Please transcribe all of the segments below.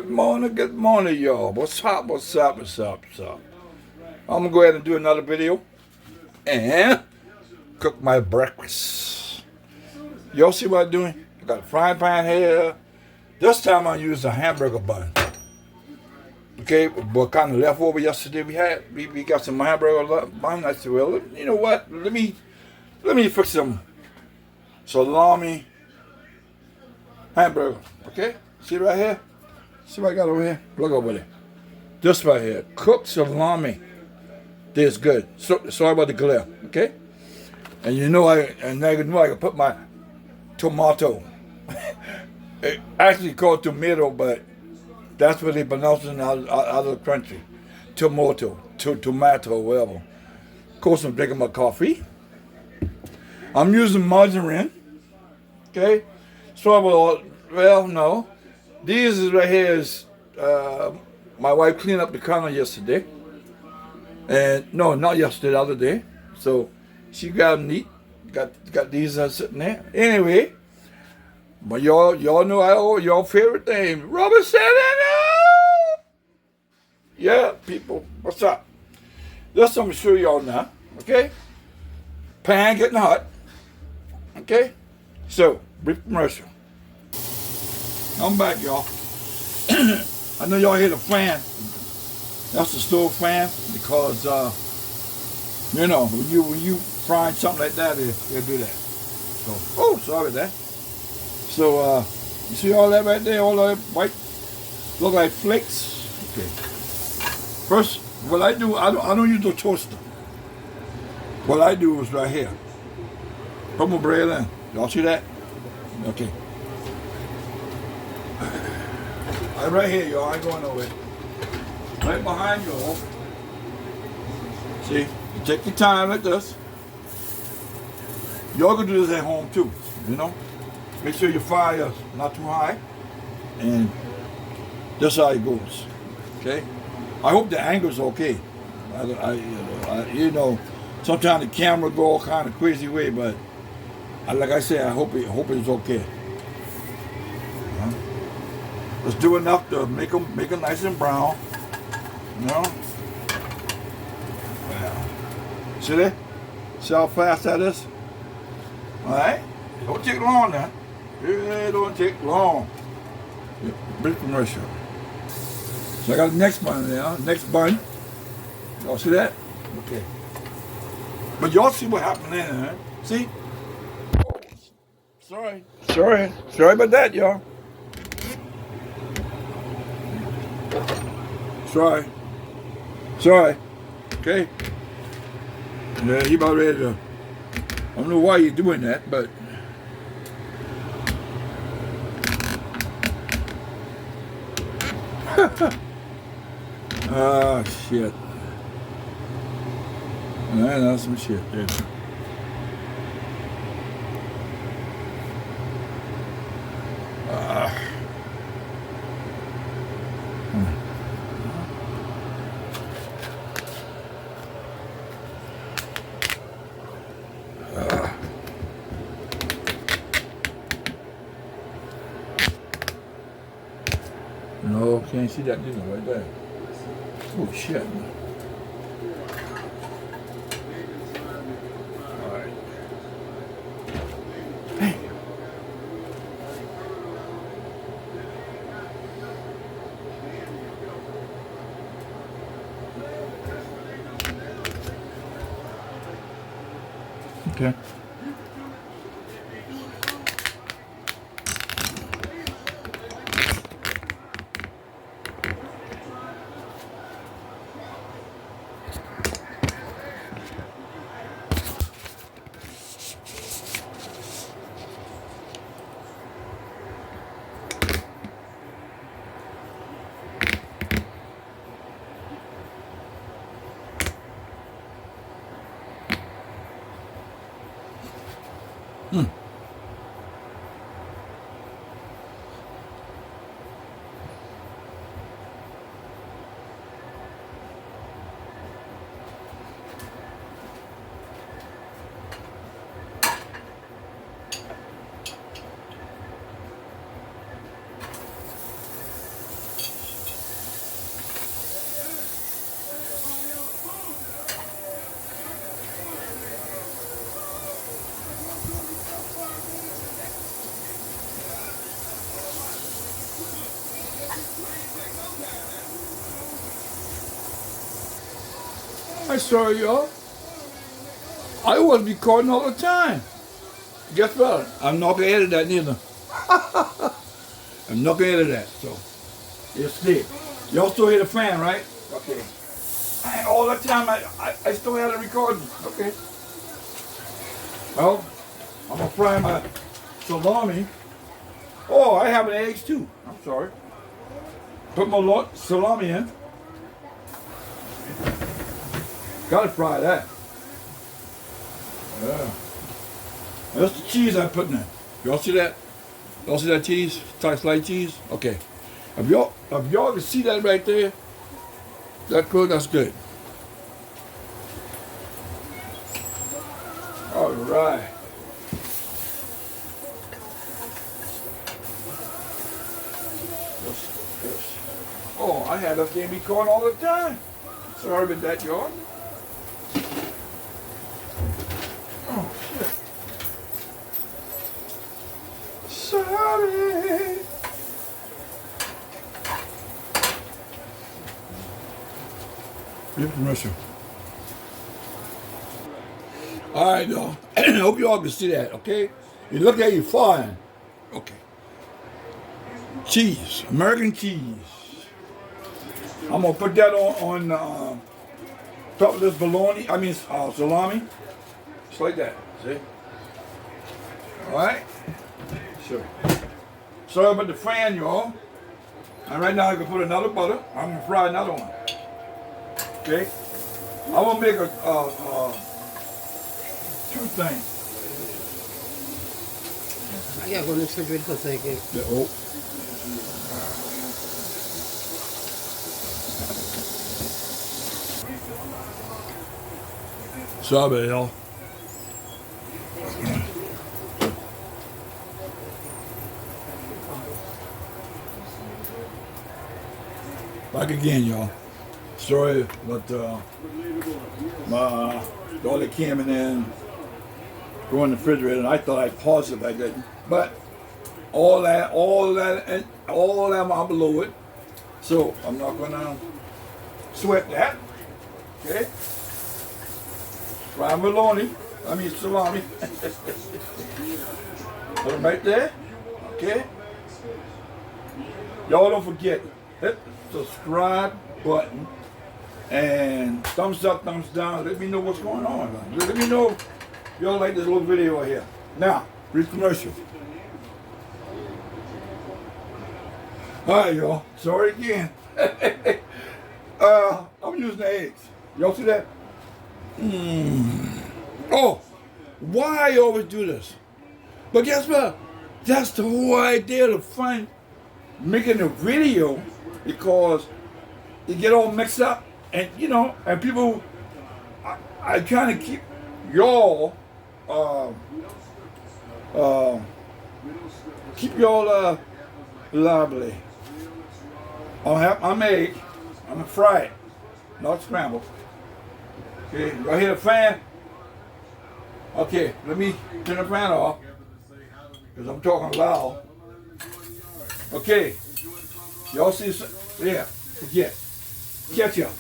Good morning, y'all. What's up, what's up, what's up, what's up? I'm gonna go ahead and do another video and cook my breakfast. Y'all see what I'm doing? I got a frying pan here. This time I used a hamburger bun. Okay, what kind of leftover yesterday we got some hamburger bun. I said, well, you know what? Let me fix some salami hamburger. Okay, see right here. See what I got over here? Look over there. This right here, cooked salami. This good. So, sorry about the glare. Okay, and you know I can put my tomato. It actually called tomato, but that's what they pronounce it out of the country. Tomato, whatever. Of course, I'm drinking my coffee. I'm using margarine. Okay, so well, no. These is right here is my wife cleaned up the counter yesterday, and no, not yesterday, the other day. So she got them neat. Got these sitting there. Anyway, but y'all know your favorite thing, Robert said it. Yeah, people, what's up? This I'm gonna show y'all now. Okay, pan getting hot. Okay, so brief commercial. I'm back, y'all. I know y'all hear the fan. That's the stove fan because you know when you frying something like that, they'll do that. So sorry about that. So you see all that right there, all that white look like flakes. Okay. First, what I do, I don't use the toaster. What I do is right here. Put my bread in. Y'all see that? Okay. Right here, y'all. I ain't going nowhere. Right behind y'all. See? You take your time like this. Y'all can do this at home too. You know? Make sure your fire's not too high. And that's how it goes. Okay? I hope the angle's okay. You know, sometimes the camera go all kind of crazy way, but like I said, I hope it's okay. Let's do enough to make them nice and brown. You know? Yeah. See that? See how fast that is? Alright? It don't take long now. It don't take long. Yeah, big commercial. So I got the next bun now. Next bun. Y'all see that? Okay. But y'all see what happened there, huh? See? Oh, sorry about that, y'all. Sorry. Okay. Yeah, he about ready to. I don't know why you're doing that, but. Ah, shit. That's some shit, dude. No, can't see that needle right there. Oh shit. Alright. Hey. Okay. I'm sorry, y'all. I always be recording all the time. Guess what? I'm not gonna edit that neither. I'm not gonna edit that, so it's there. Y'all still hear the fan, right? Okay. All the time I still had it recording. Okay. Well, I'm gonna fry my salami. Oh, I have an eggs too. I'm sorry. Put my salami in. Gotta fry that. Yeah. That's the cheese I'm putting in. Y'all see that? Y'all see that cheese? Sliced cheese? Okay. If y'all can see that right there, that's good, that's good. All right. Oh, I had that damn corn all the time. Sorry about that, y'all. Oh, shit. Sorry. Here's commercial. All right, y'all. I hope you all can see that, okay? You look at you fine. Okay. Cheese, American cheese. I'm gonna put that on top of this bologna. I mean salami. Just like that. See? All right. Sure. Sorry about the fan, y'all. And right now I can put another butter. I'm gonna fry another one. Okay. I'm gonna make two things. I gotta go to the refrigerator for a second. Yeah, oh. Sorry about it, y'all. Back again, y'all. Sorry, but my daughter came in and go in the refrigerator, and I thought I'd pause it like that. But all that I'm below it, so I'm not gonna sweat that. Okay. Fry bologna. I mean salami. Put them right there. Okay. Y'all don't forget, hit the subscribe button and thumbs up, thumbs down. Let me know what's going on. Let me know if y'all like this little video right here. Now, brief commercial. All right, y'all. Sorry again. I'm using the eggs. Y'all see that? Oh, why I always do this? But guess what? That's the whole idea of fun making a video, because you get all mixed up, and and people. I kind of keep y'all lively. I'm egg. I'm gonna fry it, not scramble. Okay, right here the fan. Okay, let me turn the fan off because I'm talking loud. Okay, y'all see? Yeah, forget ketchup.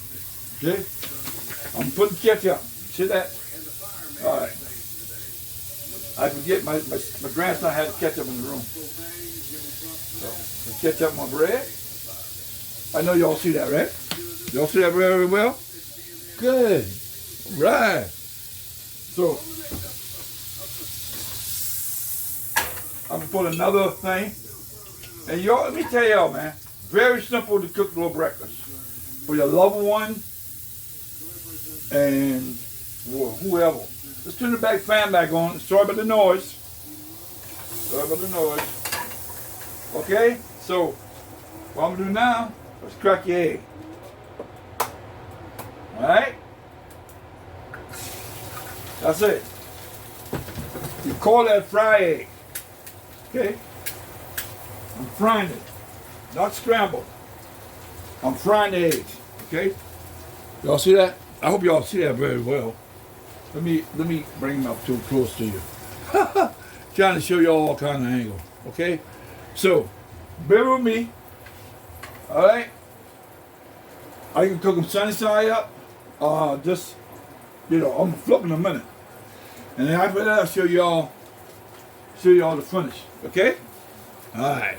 Okay, I'm putting ketchup. See that? All right. I forget my grandson had ketchup in the room. So the ketchup on my bread. I know y'all see that, right? Y'all see that very well? Good. Right. So I'm gonna put another thing. And y'all, let me tell y'all, man, very simple to cook a little breakfast for your loved one and whoever. Let's turn the fan back on. Sorry about the noise. Sorry about the noise. Okay, so what I'm gonna do now, let's crack your egg. All right. That's it. You call that fry egg. Okay? I'm frying it. Not scrambled. I'm frying the eggs. Okay? Y'all see that? I hope y'all see that very well. Let me bring them up too close to you. Trying to show you all kind of angle. Okay? So, bear with me. Alright? I can cook them sunny side up Just, I'm gonna flip in a minute. And then after that, I'll show y'all the finish. Okay? Alright.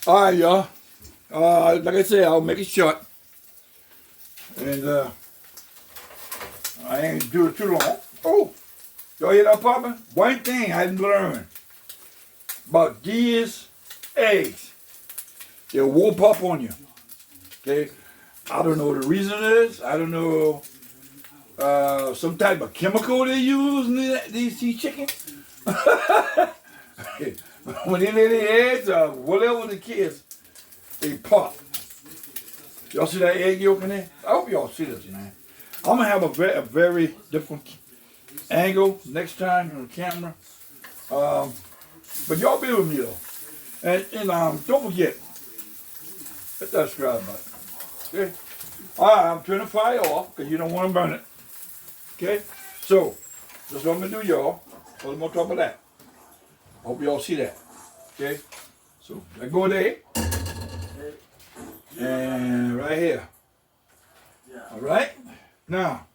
Alright, y'all. Like I said, I'll make it short. And I ain't do it too long. Oh, y'all hear that popping? One thing I didn't learn about these eggs. They will pop on you. Okay? I don't know what the reason is. I don't know some type of chemical they use in these chickens. When they lay their eggs or whatever the kids, they pop. Y'all see that egg yolk in there? I hope y'all see this, man. I'm gonna have a very different angle next time on camera. But y'all be with me though. And don't forget, hit that subscribe button. Okay? Alright, I'm turning the fire off because you don't want to burn it. Okay? So, that's what I'm gonna do, y'all. Put them on top of that. Hope y'all see that. Okay? So, I go there. And right here. Alright? Now,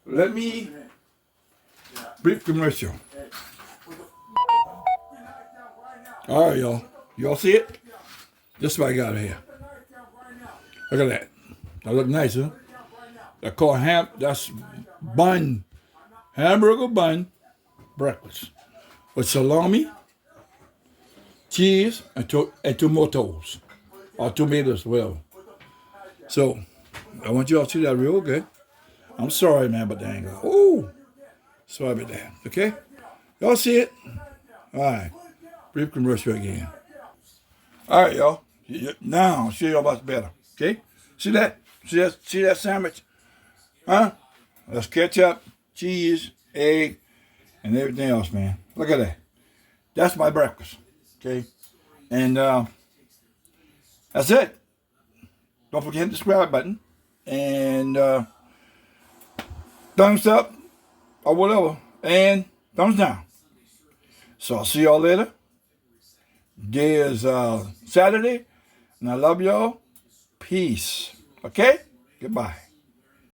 let me brief commercial. Alright, y'all. Y'all see it? This is what I got here. Look at that. That look nice, huh? That's bun. Hamburger bun breakfast. With salami, cheese, and tomatoes. Or tomatoes, well. So, I want you all to see that real good. I'm sorry, man, about the angle. Oh, sorry about that. Okay? Y'all see it? All right. Brief commercial again. All right, y'all. Now, I'll show y'all about the better. Okay? See that? See that sandwich? Huh? That's ketchup, cheese, egg, and everything else, man. Look at that. That's my breakfast. Okay? And that's it. Don't forget to hit the subscribe button. And thumbs up or whatever. And thumbs down. So I'll see y'all later. Today is Saturday. And I love y'all. Peace. Okay? Goodbye.